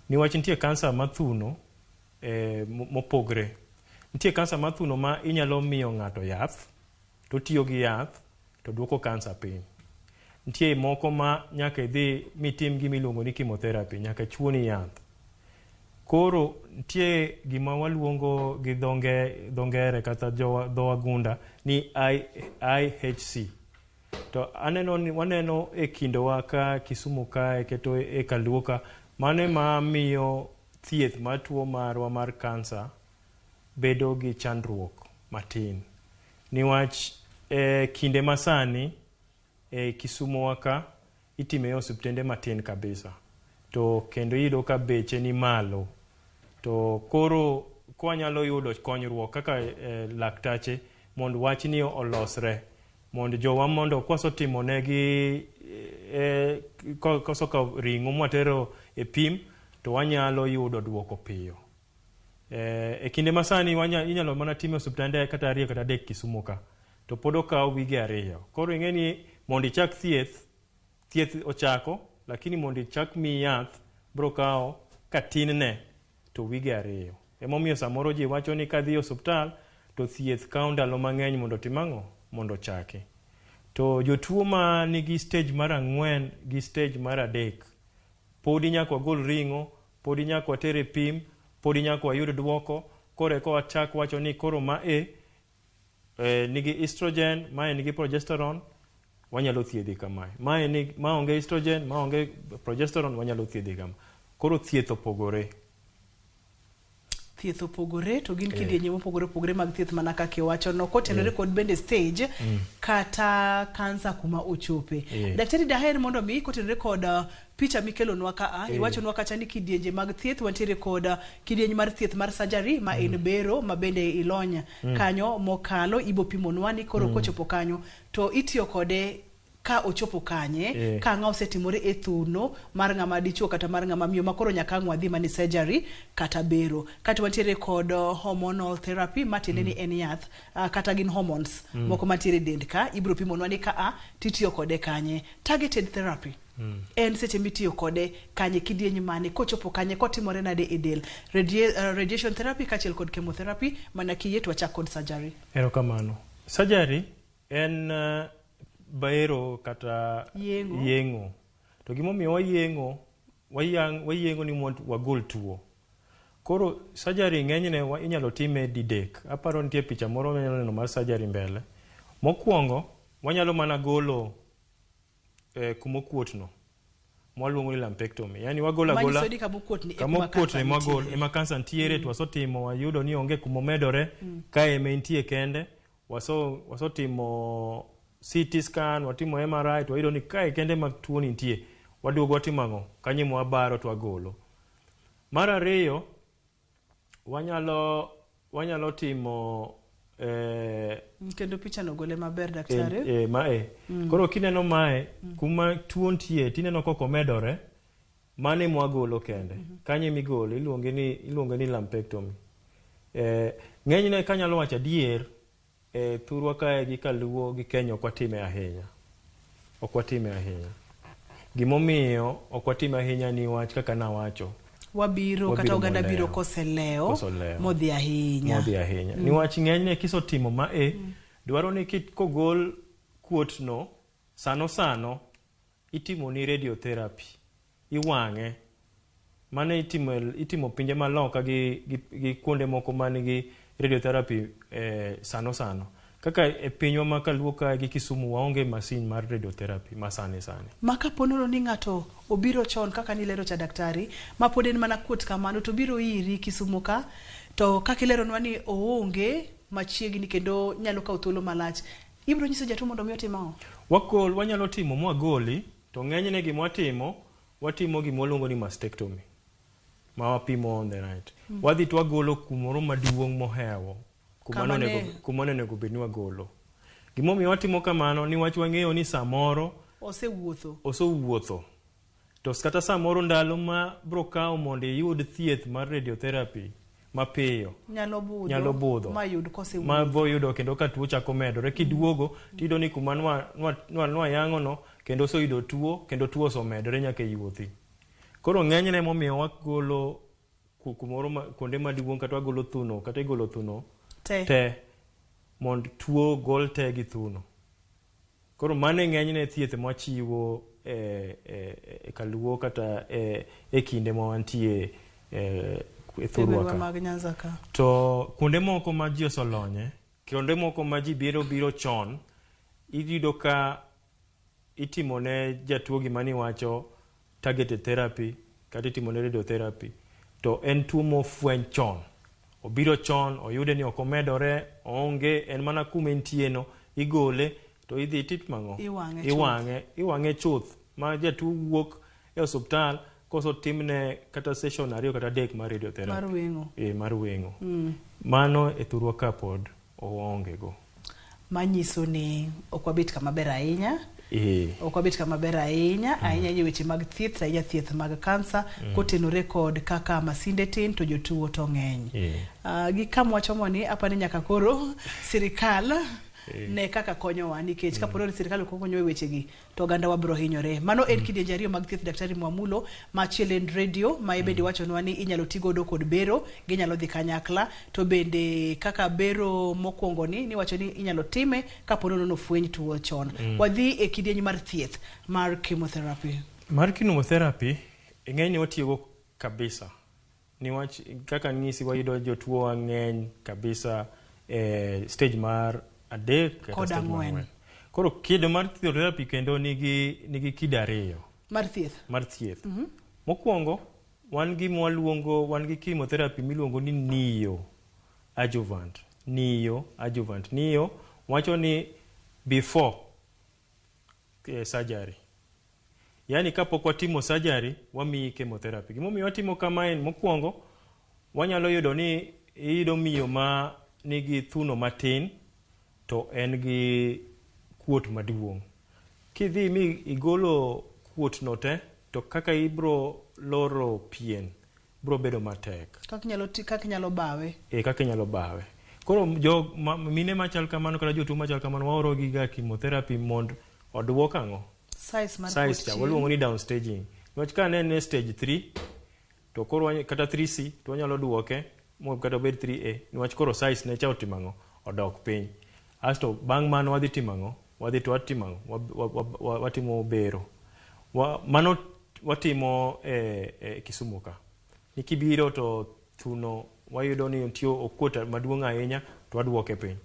Niwach nitie kansa mar thuno mopogre. Nitie kansa mar thuno ma inyalo miyo ng'ato yath to tiyo gi yath to duoko kansa piny. Nitie moko ma nyaka idhi mitim gimiluongo ni chemotherapy nyaka chuoni yath. Koro nitie gima waluongo gi dhongere kata dho wagunda ni IHC. To waneno e kindowa ka Kisumu ka keto e Kaluoka mane ma miyo thieth mar tuo marwa mar kansa bedo gi chandruok matin. Niwach kinde masani Kisumu waka itime osiptende matin kabisa. To kendo yudo ka beche ni malo. To koro kwanyalo yudo konyruok kaka laktache mondo wach ni olosre. Mondo jowa mondo kwaso timo negi koso ka ringo mwatero e pim to wanyalo yudo duoko piyo. E kinde masani inyalo mana time osiptende kata 2 kata 3 Kisumu ka. To pod okawo wige 2. Koro ing'eni mondo ichak thieth ochako lakini mondo ichak mi yath bro kawo katin ne to wige 2. Emomiyo samoro ji wacho ni kadhi osiptal to thieth kawo ndalo mang'eny mondo timang'o mondo chake. To jotuo ma nigi stage mar 4 gi stage mar 3 podi nyaka gol ringo, podi nyaka tere pim, podi nyaka yud duoko. Kore ko achak wacho ni koro nigi estrogen, mae nigi progesterone, wanyalo thiedhi kamae. Ma onge estrogen, ma onge progesterone, wanyalo thiedhi kamae. Koro thieth opogore. Thieth opogore to gin kidienje mopogore mag thieth mana kaka iwacho no kotenore kod bende stage kata kansa kuma ochope. Daktari daher mondo mi kotenore kod picha mikelo nwa ka iwacho nwa kacha ni kidienje mag thieth wantiere kod kidienje mar thieth mar surgery ma en bero ma bende ilonya kanyo mokalo ibo pimonwa ni koro kochopo kanyo to itiyo kode ka ochopo kanye ka ng'a osetimore e thuno mar ng'ama dichuo kata mar ng'ama miyo makoro nyaka ng'wadhi mani surgery kata bero. Kata wantiere kod hormonal therapy matinde ni en yath kata gin hormones moko mantiere dend ka ibro pimonwa ni ka titiyo kode kanye. Targeted therapy en seche mitiyo kode kanye kidieny mane kochopo kanye kotimore nade e del. Radiation therapy kachiel kod chemotherapy mana kiyetwa chak kod surgery. Erokamano. Surgery en baero kata yengo. To gimomiyo wayengo ni mondo wagol tuo. Koro surgery ng'enyne inyalo time didek. Aparo nitie picha moro manyalo neno mar surgery mbele. Mokwongo wanyalo mana golo kumokuotno. Mwaluongo ni lumpectomy. Yani wagola kamokuotni mwagol ema kansa ntiere to wasotimo wayudo ni onge kumomedore ka eme ntie kende. Wasotimo CT scan, watimo MRI to wayudo ni kae kende ma tuo ni ntie. Waduogo watimo ang'o kanyimo wabaro to wagolo. Mar ariyo wanyalo timo kendo picha no gole maber daktari. Koro kineno mae kuma tuo ntie tineno koko medore mane mwagolo kende. Kanye migolo iluonge ni lumpectomy. Ng'enyne kanyalo wacho adier thurwa kae gi Kaluo gi Kenya ok watime ahinya. Gimomiyo ok watime ahinya ni wach kaka nawacho. Wabiro kata oganda biro koseleo modhi ahinya. Ni wach ng'enyne kisotimo dwaro ni kogol kuotno sano itimo ni radiotherapy. Iwang'e. Mane itimo pinje maloka gi kuonde moko manigi radiotherapy sano. Kaka e pinywa ma Kaluo ka gi Kisumu waonge masin mar radiotherapy masane. Maka ponono ni ng'ato obiro chon kaka nilero cha daktari ma pod en mana kuot kamano to biro iri Kisumu ka to kaka ilero ni oonge machiegni kendo nyalo kawo thuolo malach. Ibiro nyiso jatuo mondo mi otimo. Wanyalo timo mwagoli to ng'enyne watimo gimoluongo ni mastectomy. Ma wapimo on the right. Wadhi to wagolo kumoro maduong' mohewo. Kumano nego bedni wagolo. Gimomiyo watimo kamano ni wach wang'eyo ni samoro osewuotho. To kata samoro ndalo ma bro kawo mondo iyud thieth mar radiotherapy mapiyo nyalo budho ma bo yudo kendo ka tuo chako medore kiduogo tido ni kuma nwa yangono kendo oseyudo tuo kendo tuo osomedore nyaka yuothi. Koro ng'enyne momiyo wagolo kumoro kuonde maduong' kata wagolo thuno kata igolo thuno te mond tuo gol te gi thuno. Koro mane ng'enyne thieth mwachiwo Kaluo kata kinde mwantie thurwa ka. To kuonde moko ma ji osolonye, kuonde moko ma ji biro chon, iyudo ka itimone jatuo gima ni wacho targeted therapy kata itimone radiotherapy. To en tuo mofweny chon. Obiro chon, oyude ni okomedore, onge, en mana kume ntieno, igole, to idhi titmango. Iwang'e chuth. Ma jatuo wuok e osuptal, koso timne kata session ariyo kata dek mar radiotherapy. Mar weng'o. Mano e thurwa ka pod oonge go. Manyiso ni okwabet kama ber ahinya. Okwabet kama ber ahinya weche mag thieth, ahinya thieth mag kansa, kotenore kod kaka masinde tin to jotuo to ng'eny. Gi kamwachomo ni apani nyaka koro sirikal ne kaka konyowa nikech kaporo sirikal konyo e wechegi to oganda wabro hinyore. Mano en kidienje ariyo mag thieth daktari Mwamulo machiel en radio ma ibedi wachonwa ni inyalo tigodo kod bero ginyalo dhi kanyakla to bende kaka bero mokwongo ni wacho ni inyalo time kaporo no fweny tuo chon. Wadhi e kidienje mar thieth mar chemotherapy. Mar chemotherapy ng'eny otiyogo kabisa. Niwach kaka ng'isi wayudo jotuo ng'eny kabisa stage mar adek kod ang'wen. Koro kido mar therapy kendo nigi kido ariyo. Mar thieth. Mokwongo wan gi chemotherapy miluongo ni neo-adjuvant. Neo wacho ni before surgery. Yani kapok watimo surgery wamiyi chemotherapy. Gimomiyo watimo kama mokwongo wanyalo yudo ni iyudo miyo ma nigi thuno matin to en gi kuot maduong'. Kidhi mi igolo kuot no te to kaka ibro loro pien bro bedo matek. Kaka nyalo bawe. Kaka nyalo bawe. Koro mine machal kamano kata jotuo machal kamano waoro giga chemotherapy mond odwok ang'o? Size cha waluongo ni down staging. Niwach ka ne stage 3 to koro kata 3C to wanyalo duoke mo kata bed 3A. Niwach koro size ne cha otimang'o odok piny. Asto bang' mano wadhi timang'o wadhi to watimo bero. Mano watimo Kisumu ka. Nikibiro to Thuno wayudo ni nitie okuota maduong' ahinya to waduoke piny.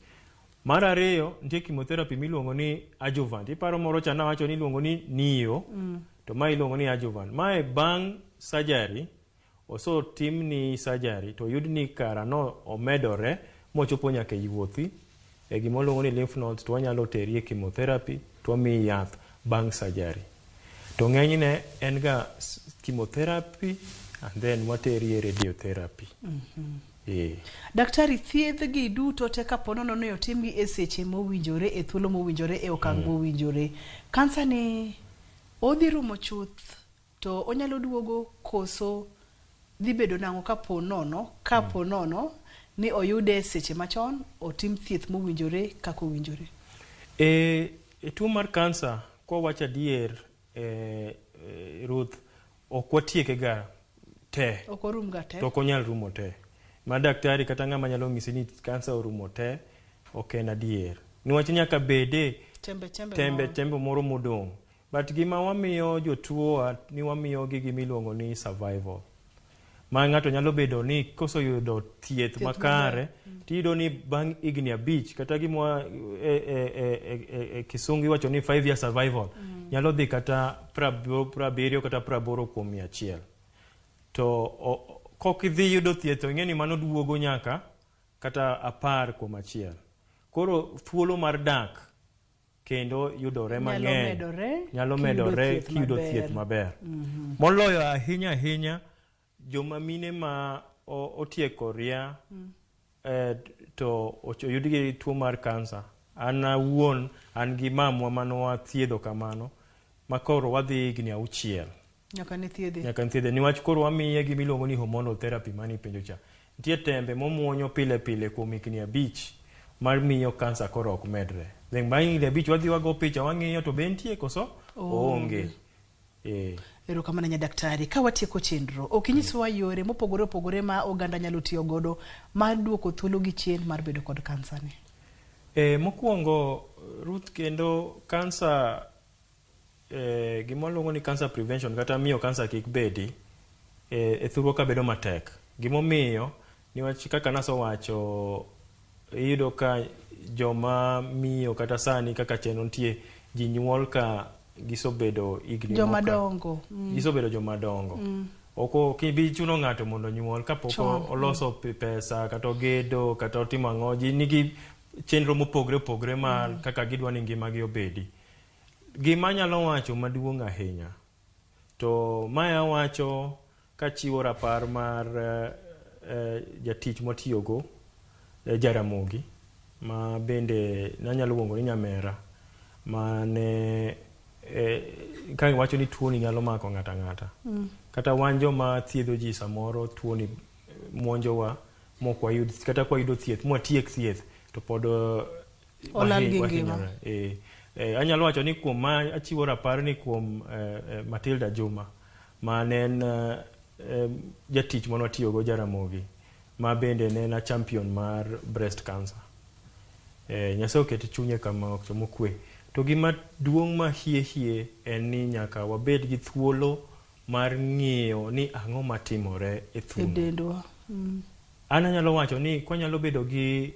Mar ariyo nitie chemotherapy miluongo ni adjuvant. Iparo moro cha nawacho ni iluongo ni neo to ma iluongo ni adjuvant. Mae bang' surgery oso tim ni surgery to yud ni kara no omedore mochopo nyaka yuothi e gima luongo ni lymph nodes to wanyalo teri e chemotherapy to wamiyi yath bang' surgery. To ng'enyne en ga chemotherapy and then wateri e radiotherapy. Daktari, thiedh gi duto te kapono nono yotimgi e seche mowinjore e thuolo mowinjore e okang' mowinjore. Kansa ni odhi rumo chuth to onyalo duogo koso dhi bedo nang'o kapo nono ni oyude seche machon otim thieth mowinjore kako winjore. Tuo mar kansa kwa wacha dier Ruth ok watieke ga te. Ok orum ga te. To konyal rumo te. Ma daktari kata ng'ama nyalo ng'isi ni kansa orumo te ok en adier. Niwach nyaka bede tembe moro modong'. But gima wamiyo jotuo ni wamiyo gi gimiluongo ni survival. Ma ng'ato nyalo bedo ni koso yudo thieth makare tiyudo ni bang' higni 5 kata gimwa Kisungu iwacho ni 5 year survival nyalo dhi kata 70 kata 80 kuom 100. To kok idhi yudo thieth ing'e ni mano duogo nyaka kata 10 kuom 100. Koro thuolo mar dak kendo yudore mang'eny nyalo medore kiyudo thieth maber. Moloyo ahinya joma mine ma otieko ria to oyudgi tuo mar kansa. An awuon an gi mamwa mano thiedho kamano makoro wadhi higni 6 nyaka ni thiedhe niwach koro wamiye gimiluongo ni hormonal therapy mani penjo cha. Nitie tembe momuonyo pile kuom higni 5 mar miyo kansa koro ok medre. Then bang' higni 5 wadhi wago picha wang'iyo to be nitie koso onge. Erokamano nya daktari, ka watieko chenro okinyiswa yore mopogore opogore ma oganda nyalo tiyo godo mar duoko thuolo gi chien mar bedo kod kansa ni. Mokuongo Ruth kendo kansa gima luongo ni cancer prevention kata miyo kansa kik bedi thuolo ka bedo matek. Gimomiyo niwach kaka naso wacho iyudo ka joma miyo kata sani kaka chenro nitie ji nyuol ka gisobedo igni jomadongo gisobedo jomadongo oko kibi chuno ng'ato mondo nyuol kapoko oloso pesa kata ogedo kata otimo ang'o ji nigi chenro mopogre ma kaka gidwa ni ngima gi obedi. Gima nyalo wacho maduong' ahinya to maya wacho kachiwo rapar mar jatich motiyogo Jaramogi ma bende nanyalo luongo ni nyamera mane ka wacho ni tuo ni nyalo mako ng'ata kata wanjo ma thiedho ji samoro tuo ni monjowa mok wayud kata kwa yudo thieth mwatiek thieth to pod olal gi ngima. Anyalo wacho ni kuom ma achiwo rapar ni kuom Matilda Juma ma en jatich mano tiyogo Jaramogi ma bende ne na champion mar breast cancer. Nyasaye oket chunye kama ok mokwe. To gima duong' ma hie en ni nyaka wabed gi thuolo mar ng'iyo ni ang'o matimore e thuno. An anyalo wacho ni kwanyalo bedo gi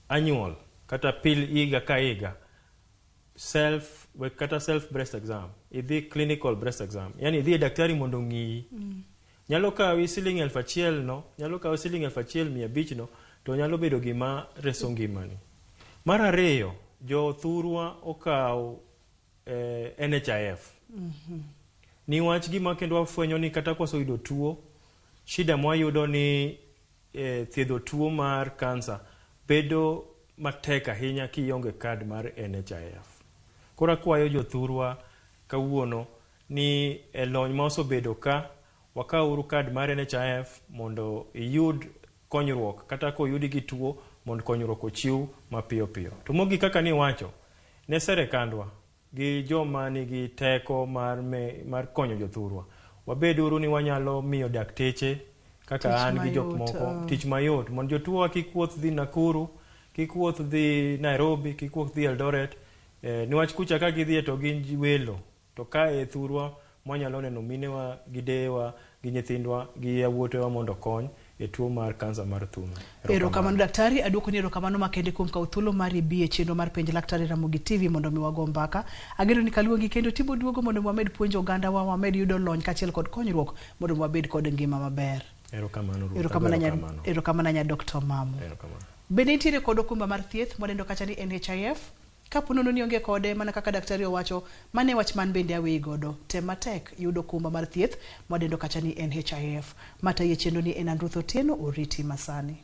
annual kata higa ka higa self breast exam, idhi clinical breast exam, yani idhi daktari mondo ng'i. Nyalo kawi siling 1,000 no, nyalo kawi siling 1,500 no, to nyalo bedo gima reso ngimani. Mar ariyo jo thurwa okaw NHIF. Niwach gima kendo wafwenyo ni kata kwaso yudo tuo shida mwayudo ni thiedho tuo mar kansa bedo matek ahinya kionge kad mar NHIF. Kora kwayo jo thurwa kawuono ni lony ma osebedo ka wakauru kad mar NHIF mondo iyud konyruok kata ko yudi gi tuo mondo konyruok ochiw mapiyo. To mogi kaka ni wacho ne serekandwa gi joma nigi teko mar konyo jothurwa wabeduru ni wanyalo miyo dakteche kaka an gi jok moko tich mayot mondo jotuo kik wuoth dhi Nakuru, kik wuoth dhi Nairobi, kik wuoth dhi Eldoret, Niwach kucha ka gidhi to gin welo to ka e thurwa mwanyalo neno minewa gi dewa gi nyithindwa gi yawuotewa mondo kony e tuo mar kansa mar thuno. Erokamano daktari, aduoko ni erokamano makende kuom kawo thuolo mari bi e chenro mar penj Laktar e Ramogi TV mondo mi wago mbaka. Ageno ni kaluongi kendo tibo duogo mondo wamed puonjo oganda wa, wamed yudo lony kachiel kod konyruok mondo wabed kod ngima maber. Erokamano. Erokamano nya Dr. Mamo. Bende nitiere kod okumba mar thieth modendo kacha ni NHIF. Kaponono ni onge kode mana kaka daktari owacho, mane wach man bende awe godo. Tematek yudo okumba mar thieth modendo kacha ni NHIF. Mata ye chenro ni en Andrutho Tieno, oriti masani.